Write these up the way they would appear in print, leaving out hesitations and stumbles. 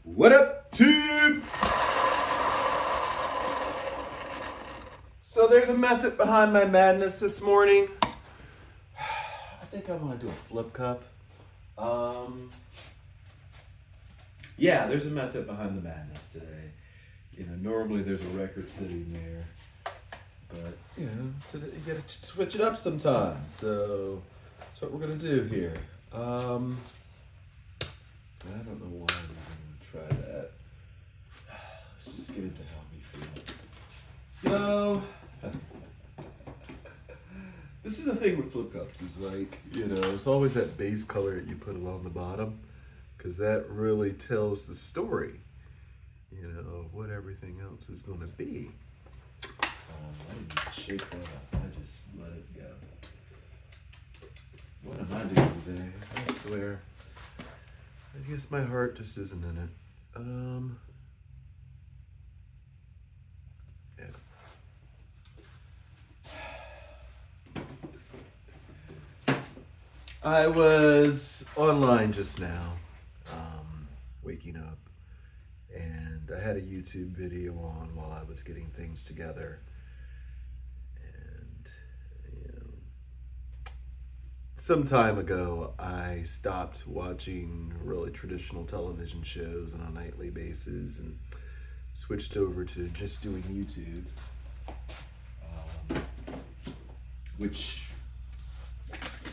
What up, tube? So there's a method behind my madness this morning. I think I want to do a flip cup. Yeah, there's a method behind the madness today. You know, normally there's a record sitting there, but you know, today you gotta switch it up sometimes. So that's what we're gonna do here. I don't know why we're gonna try that. Let's just get it to help me feel. So this is the thing with flip cups is like, you know, it's always that base color that you put along the bottom because that really tells the story, you know, of what everything else is going to be. I didn't even shake that up. I just let it go. What am I doing today? I swear. I guess my heart just isn't in it. I was online just now, waking up, and I had a YouTube video on while I was getting things together. And, you know, some time ago, I stopped watching really traditional television shows on a nightly basis and switched over to just doing YouTube, which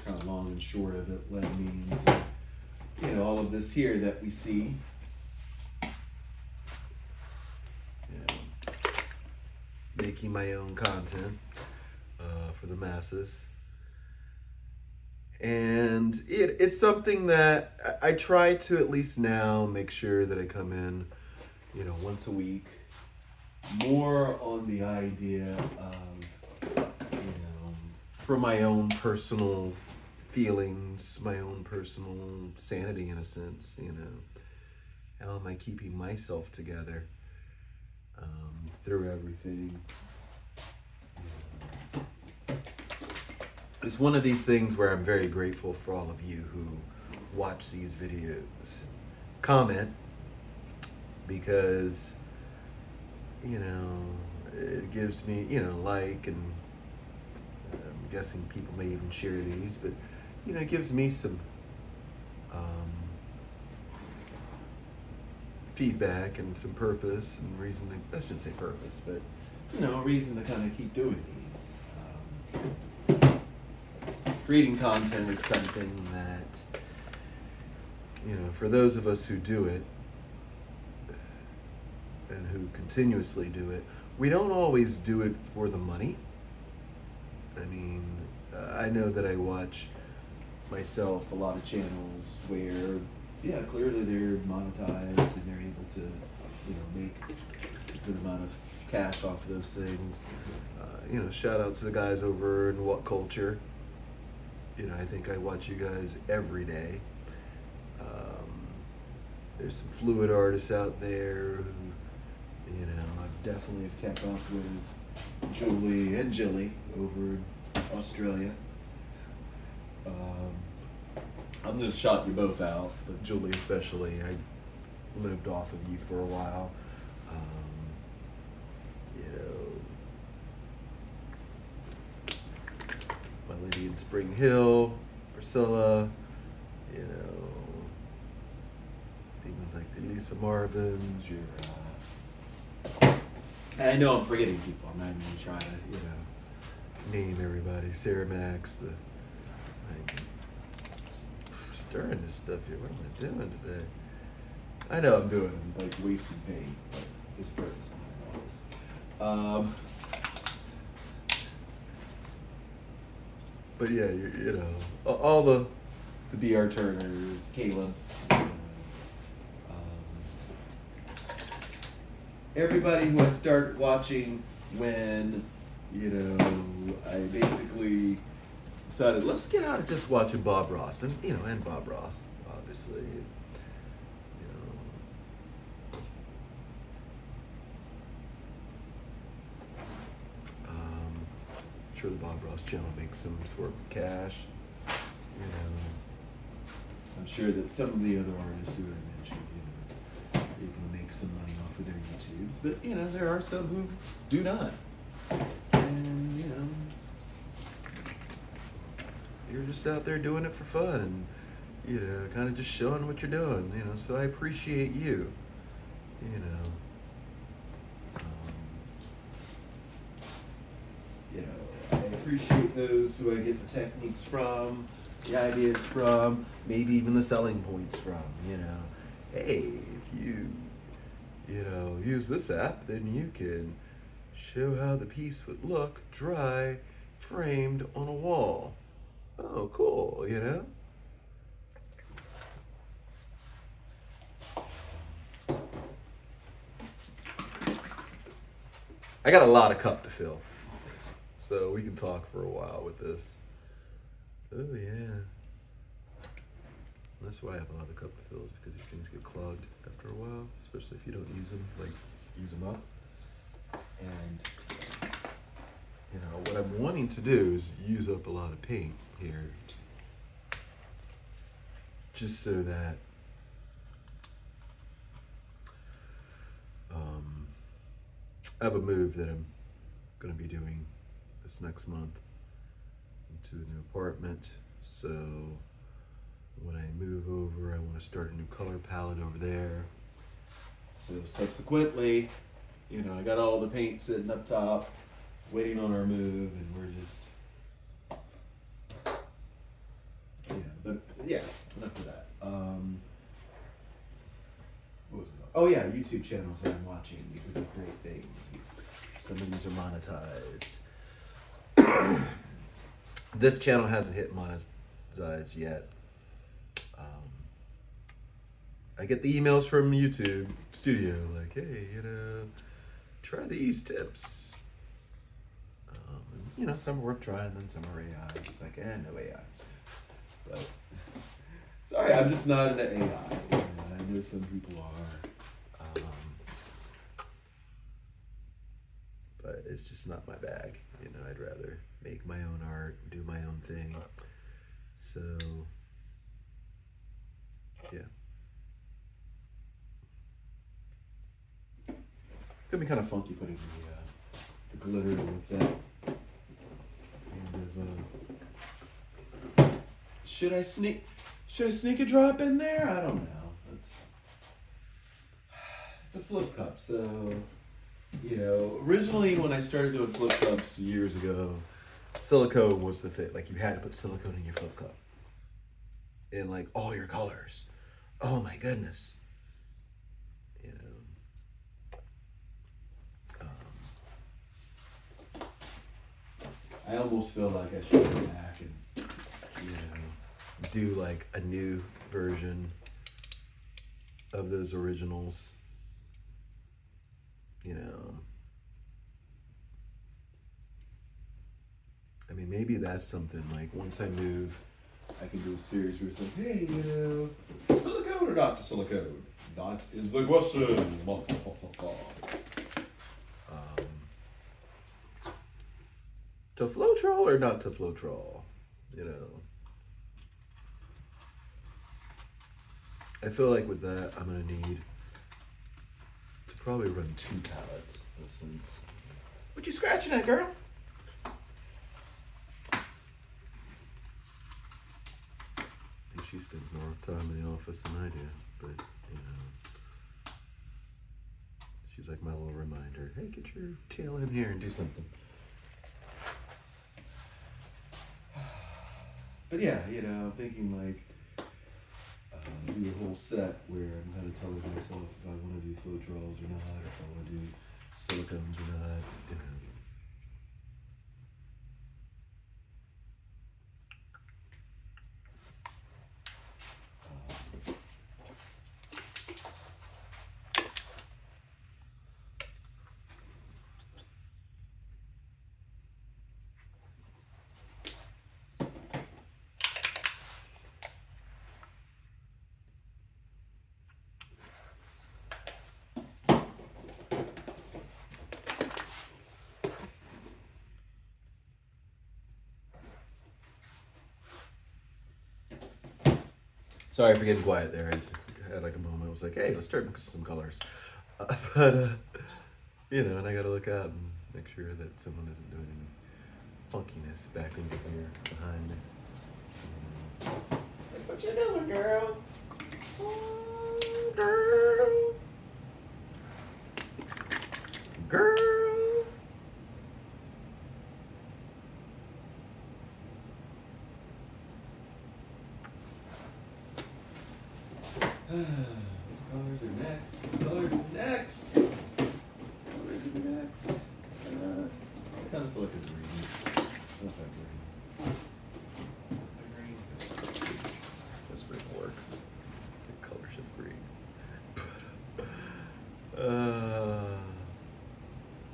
kind of long and short of it led me into, you know, all of this here that we see. You know, making my own content for the masses. And it's something that I try to at least now make sure that I come in, you know, once a week, more on the idea of, you know, for my own personal feelings, my own personal sanity in a sense, you know. How am I keeping myself together through everything? It's one of these things where I'm very grateful for all of you who watch these videos, comment, because, you know, it gives me, you know, like, and I'm guessing people may even share these, but you know, it gives me some feedback and some purpose and reason to, I shouldn't say purpose, but you know, a reason to kind of keep doing these. Creating content is something that, you know, for those of us who do it and who continuously do it, we don't always do it for the money. I mean, I know that I watch myself a lot of channels where, yeah, clearly they're monetized and they're able to, you know, make a good amount of cash off of those things. You know, shout out to the guys over in What Culture. You know, I think I watch you guys every day. There's some fluid artists out there who, you know, I definitely have kept up with Julie and Jilly over in Australia. I'm just shot you both out, but Julie especially. I lived off of you for a while. You know, my lady in Spring Hill, Priscilla, you know, even like the Lisa Marvins, I know I'm forgetting people. I'm not even trying to, you know, name everybody. Sarah Max, the, like, stirring this stuff here. What am I doing today? I know I'm doing like wasting paint, but there's purpose behind all this. But yeah, you know, all the BR Turners, Caleb's, everybody who I started watching when, you know, I basically decided, let's get out of just watching Bob Ross, and you know, and Bob Ross, obviously, you know. I'm sure the Bob Ross channel makes some sort of cash, you know. I'm sure that some of the other artists who I mentioned, you attitudes, but you know, there are some who do not. And you know, you're just out there doing it for fun and you know, kind of just showing what you're doing, you know. So I appreciate you, you know. Um, you know, I appreciate those who I get the techniques from, the ideas from, maybe even the selling points from, you know. Hey, if you know, use this app, then you can show how the piece would look dry, framed on a wall. Oh, cool, you know? I got a lot of cup to fill, so we can talk for a while with this. Oh, yeah. That's why I have a lot of cup to fill, is because these things get clogged after a while, especially if you don't use them, like, use them up. And, you know, what I'm wanting to do is use up a lot of paint here, just so that I have a move that I'm going to be doing this next month into a new apartment. So when I move over, I want to start a new color palette over there. So subsequently, you know, I got all the paint sitting up top, waiting on our move, and we're just, you know, but yeah, enough of that. What was it? Oh yeah, YouTube channels that I'm watching because of great things. Some of these are monetized. This channel hasn't hit monetized yet. I get the emails from YouTube Studio like, hey, you know, try these tips. And, you know, some are worth trying, then some are AI. It's like, no AI. But sorry, I'm just not into AI. You know, I know some people are. But it's just not my bag. You know, I'd rather make my own art, do my own thing. So, yeah. It's gonna be kind of funky putting the glitter with that kind of. Should I sneak a drop in there? I don't know. It's a flip cup, so. You know, originally when I started doing flip cups years ago, silicone was the thing. Like, you had to put silicone in your flip cup. In, like, all your colors. Oh, my goodness. You know. I almost feel like I should go back and, you know, do, like, a new version of those originals. You know, I mean, maybe that's something like once I move, I can do a series where it's like, hey, you know, silicone or not to silicone? That is the question. To Floetrol or not to Floetrol? You know, I feel like with that, I'm gonna need probably run 2 pallets in a sense. What you scratching at, girl? I think she spends more time in the office than I do, but you know, she's like my little reminder. Hey, get your tail in here and do something. But yeah, you know, I'm thinking like do a whole set where I'm kind of telling myself if I want to do Floetrols or not, if I want to do silicones or not, you know. Sorry for getting quiet there. I just had like a moment. I was like, hey, let's start mixing some colors. But you know, and I gotta look out and make sure that someone isn't doing any funkiness back over here behind me. Like, what you doing, girl? Girl. Girl. Colors are next. Colors are next. Colors are next. I kind of feel like it's green. Not that green. This green will work. Take color shift green.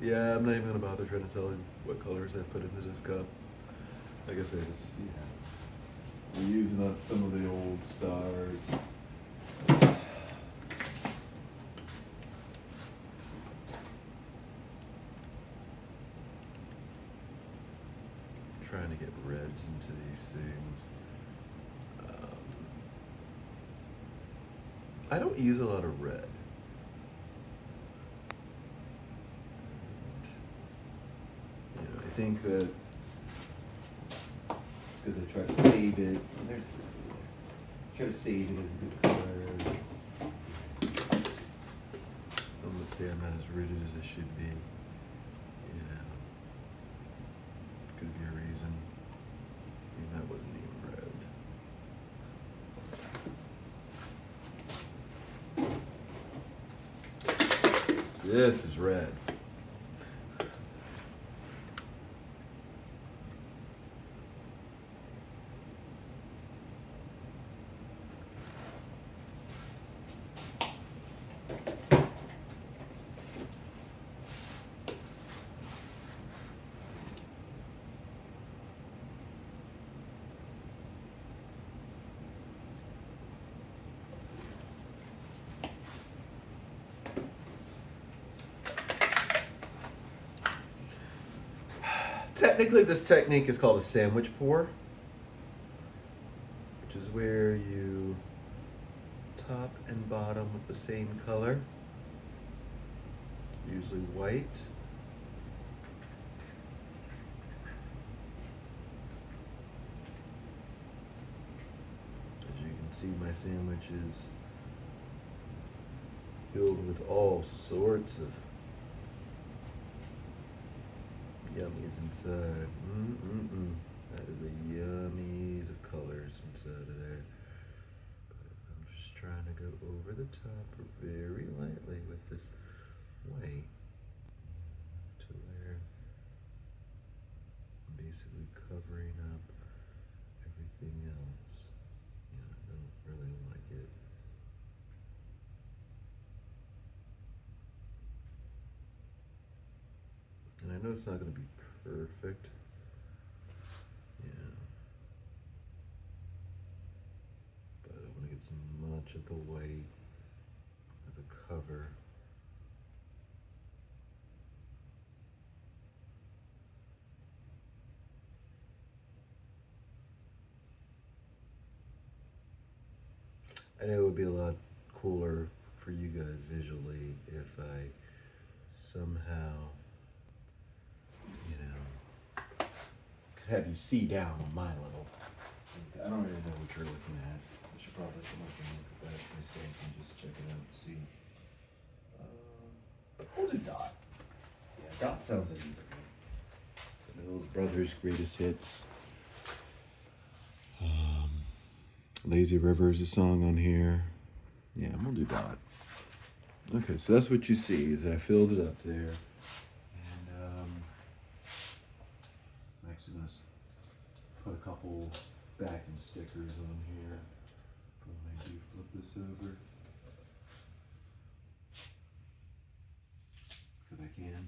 Yeah, I'm not even gonna bother trying to tell you what colors I put into this cup. I guess I just, we're using up some of the old stars. Trying to get reds into these things. I don't use a lot of red. I think that because I try to save it. Oh, there's try to save it as a good color. Some would say I'm not as rooted as I should be. Could be a reason. I mean, that wasn't even red. This is red. Technically, this technique is called a sandwich pour, which is where you top and bottom with the same color, usually white. As you can see, my sandwich is filled with all sorts of yummies inside. That is a yummies of colors inside of there. But I'm just trying to go over the top very lightly with this white to where I'm basically covering up everything else. Yeah, I don't really like it. And I know it's not going to be perfect. Yeah. But I want to get as much of the white as a cover. I know it would be a lot cooler for you guys visually if I somehow, have you see down on my level. I don't really know what you're looking at. I should probably come up and look at that myself and just check it out and see. We'll do Dot. Yeah, Dot sounds like the Mills Brothers' greatest hits. Lazy River is a song on here. Yeah, I'm gonna do Dot. Okay, so that's what you see is I filled it up there. And I'm actually gonna put a couple backing stickers on here when I do flip this over. Because I can.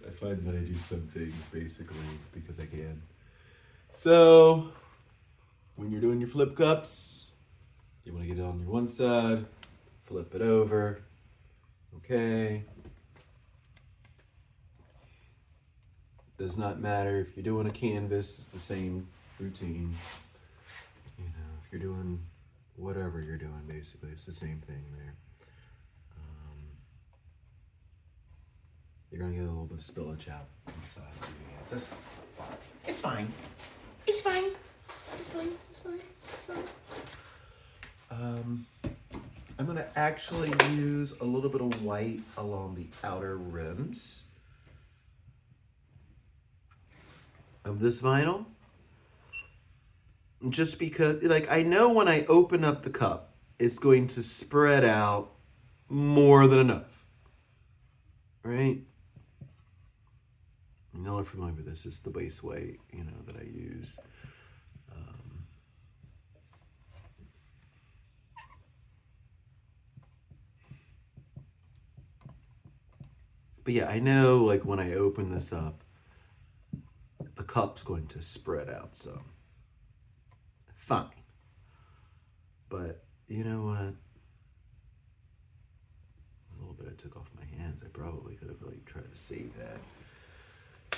I find that I do some things basically because I can. So, when you're doing your flip cups, you want to get it on your one side, flip it over, okay. Does not matter if you're doing a canvas, it's the same routine. If you're doing whatever you're doing, basically. It's the same thing there. You're gonna get a little bit of spillage out inside of your hands. It's fine. It's fine. It's fine. It's fine. It's fine. I'm gonna actually use a little bit of white along the outer rims of this vinyl. Just because, like, I know when I open up the cup, it's going to spread out more than enough, right? Y'all are familiar with this. It's the base weight, you know, that I use. But yeah, I know, like, when I open this up, the cup's going to spread out some. Fine. But you know what? A little bit I took off my hands. I probably could have like tried to save that.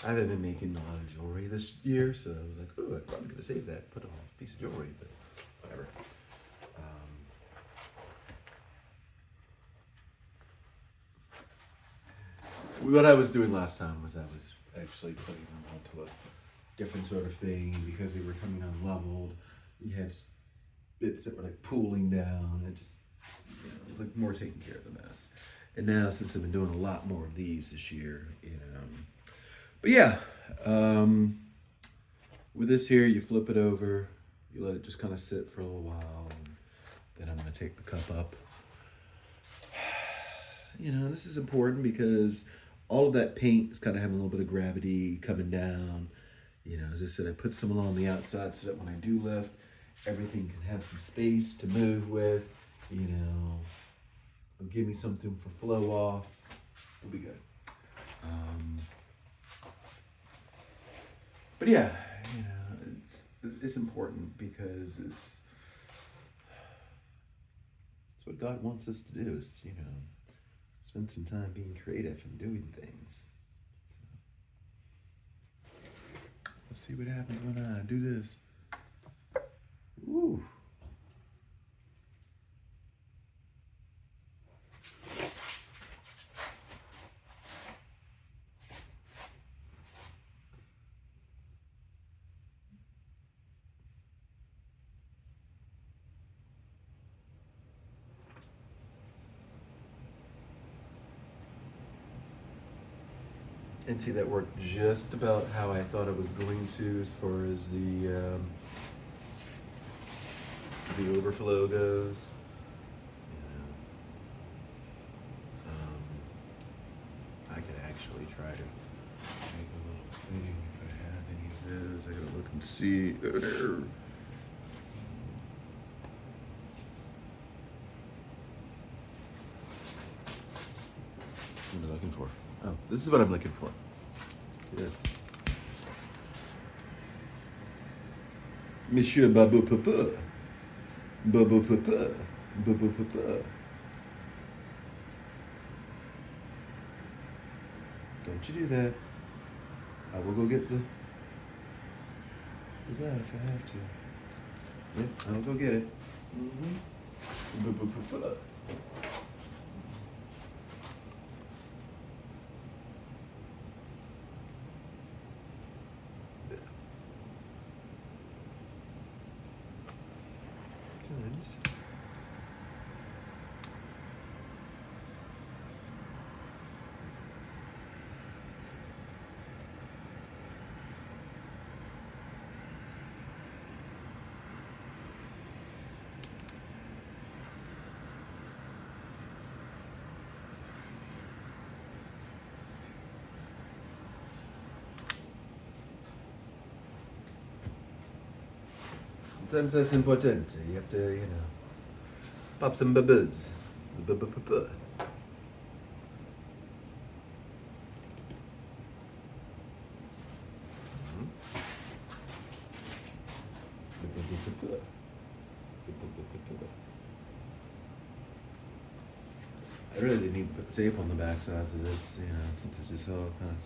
I haven't been making a lot of jewelry this year, so I was like, oh, I probably could have saved that, put on a piece of jewelry, but whatever. What I was doing last time was I was actually putting them onto a different sort of thing because they were coming unleveled. You had bits that were like pooling down and just, you know, it was like more taking care of the mess. And now, since I've been doing a lot more of these this year, you know. But yeah, with this here, you flip it over, you let it just kind of sit for a little while, and then I'm gonna take the cup up. You know, this is important because all of that paint is kind of having a little bit of gravity coming down. You know, as I said, I put some along the outside so that when I do lift, everything can have some space to move with. You know, it'll give me something for flow off. It'll be good. But yeah, you know, it's important because it's what God wants us to do is, you know, spend some time being creative and doing things. So, let's see what happens when I do this. Ooh. And see, that worked just about how I thought it was going to as far as the overflow goes. I could actually try to make a little thing if I have any of those. I gotta look and see. Oh, no. What am I looking for? Oh, this is what I'm looking for. Yes. Monsieur Babu Papa. Babu Papa. Babu Papa. Don't you do that. I will go get the that if I have to. Yep, I'll go get it. Babu Papa. Times. Sometimes that's important. You have to, you know, pop some bubbles. I really didn't need to put tape on the back sides of this, you know, since it just all kind of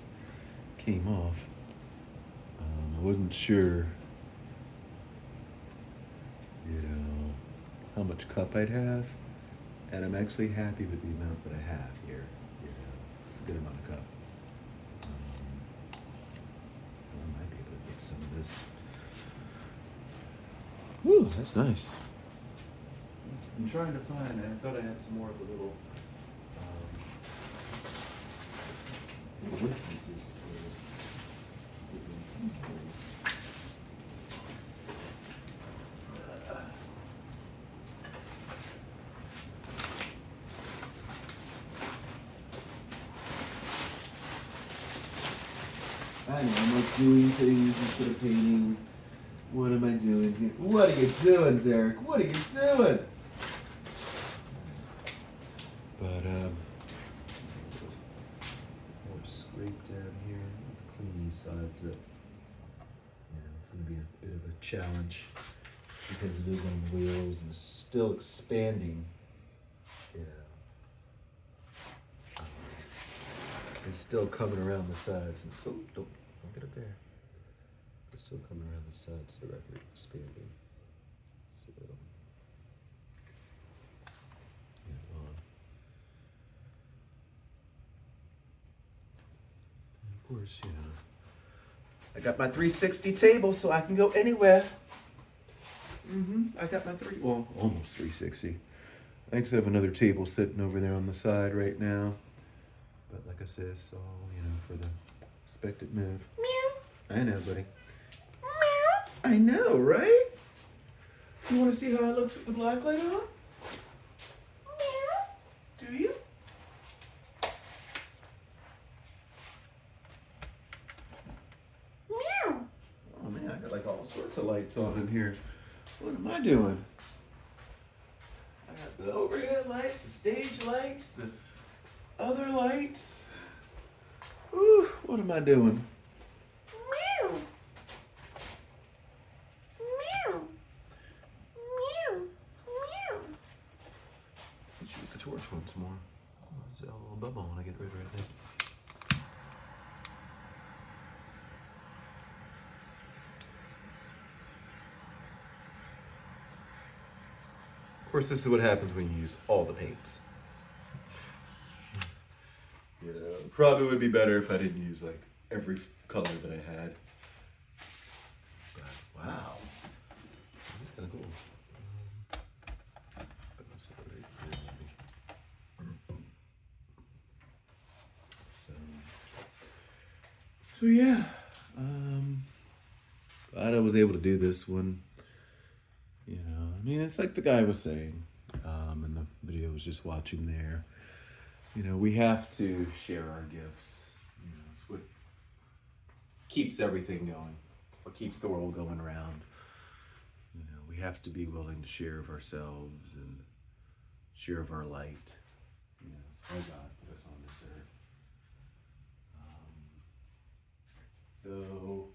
came off. I wasn't sure, you know, how how much cup I'd have, and I'm actually happy with the amount that I have here. You know, it's a good amount of cup. I might be able to get some of this. Woo, that's nice. I'm trying to find, I thought I had some more of the little whip pieces. I know, I'm like doing things instead of painting. What am I doing here? What are you doing, Derek? What are you doing? But, more scrape down here. Clean these sides up. Yeah, it's going to be a bit of a challenge because it is on the wheels and it's still expanding. You know, it's still coming around the sides. And, oh, don't get up there. It's still coming around the sides of the record, expanding. So, of course, you know, I got my 360 table so I can go anywhere. I got my almost 360. I actually have another table sitting over there on the side right now. But like I said, it's all, you know, for the expected move. Meow. I know, buddy. Meow. I know, right? You want to see how it looks with the black light on? Meow. Do you? Oh man, I got like all sorts of lights on in here. What am I doing? I got the overhead lights, the stage lights, the other lights. Ooh, what am I doing? Meow. Meow. Meow. Meow. Let's shoot the torch once more. Oh, there's a little bubble when I get rid of it. Of course, this is what happens when you use all the paints. You know, probably would be better if I didn't use like every color that I had. But wow, that's kind of cool. Put this right here, maybe. So yeah, glad I was able to do this one. You know, I mean, it's like the guy was saying in the video I was just watching there. You know, we have to share our gifts. You know, it's what keeps everything going, what keeps the world going around. You know, we have to be willing to share of ourselves and share of our light. You know, it's how God put us on this earth. So,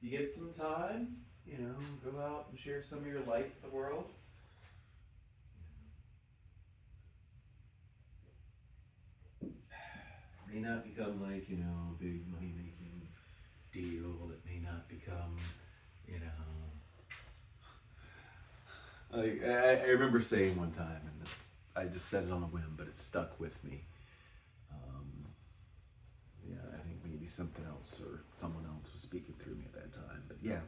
you get some time, you know, go out and share some of your light with the world. It may not become like, you know, a big money-making deal. It may not become, you know, like I remember saying one time, and I just said it on a whim, but it stuck with me. Yeah, I think maybe something else or someone else was speaking through me at that time. But yeah,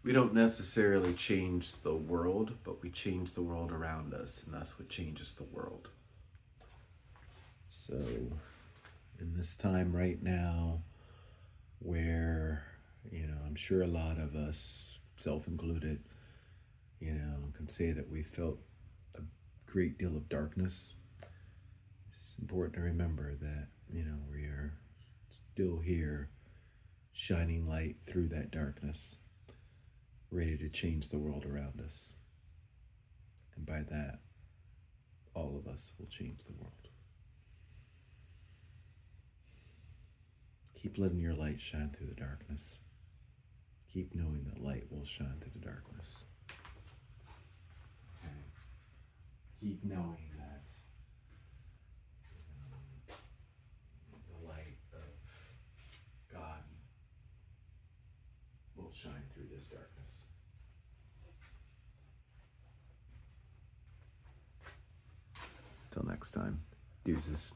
we don't necessarily change the world, but we change the world around us, and that's what changes the world. So, in this time right now, where, you know, I'm sure a lot of us, self included, you know, can say that we felt a great deal of darkness. It's important to remember that, you know, we are still here, shining light through that darkness, ready to change the world around us. And by that, all of us will change the world. Keep letting your light shine through the darkness. Keep knowing that light will shine through the darkness. Okay. Keep knowing that the light of God will shine through this darkness. Till next time, deuces.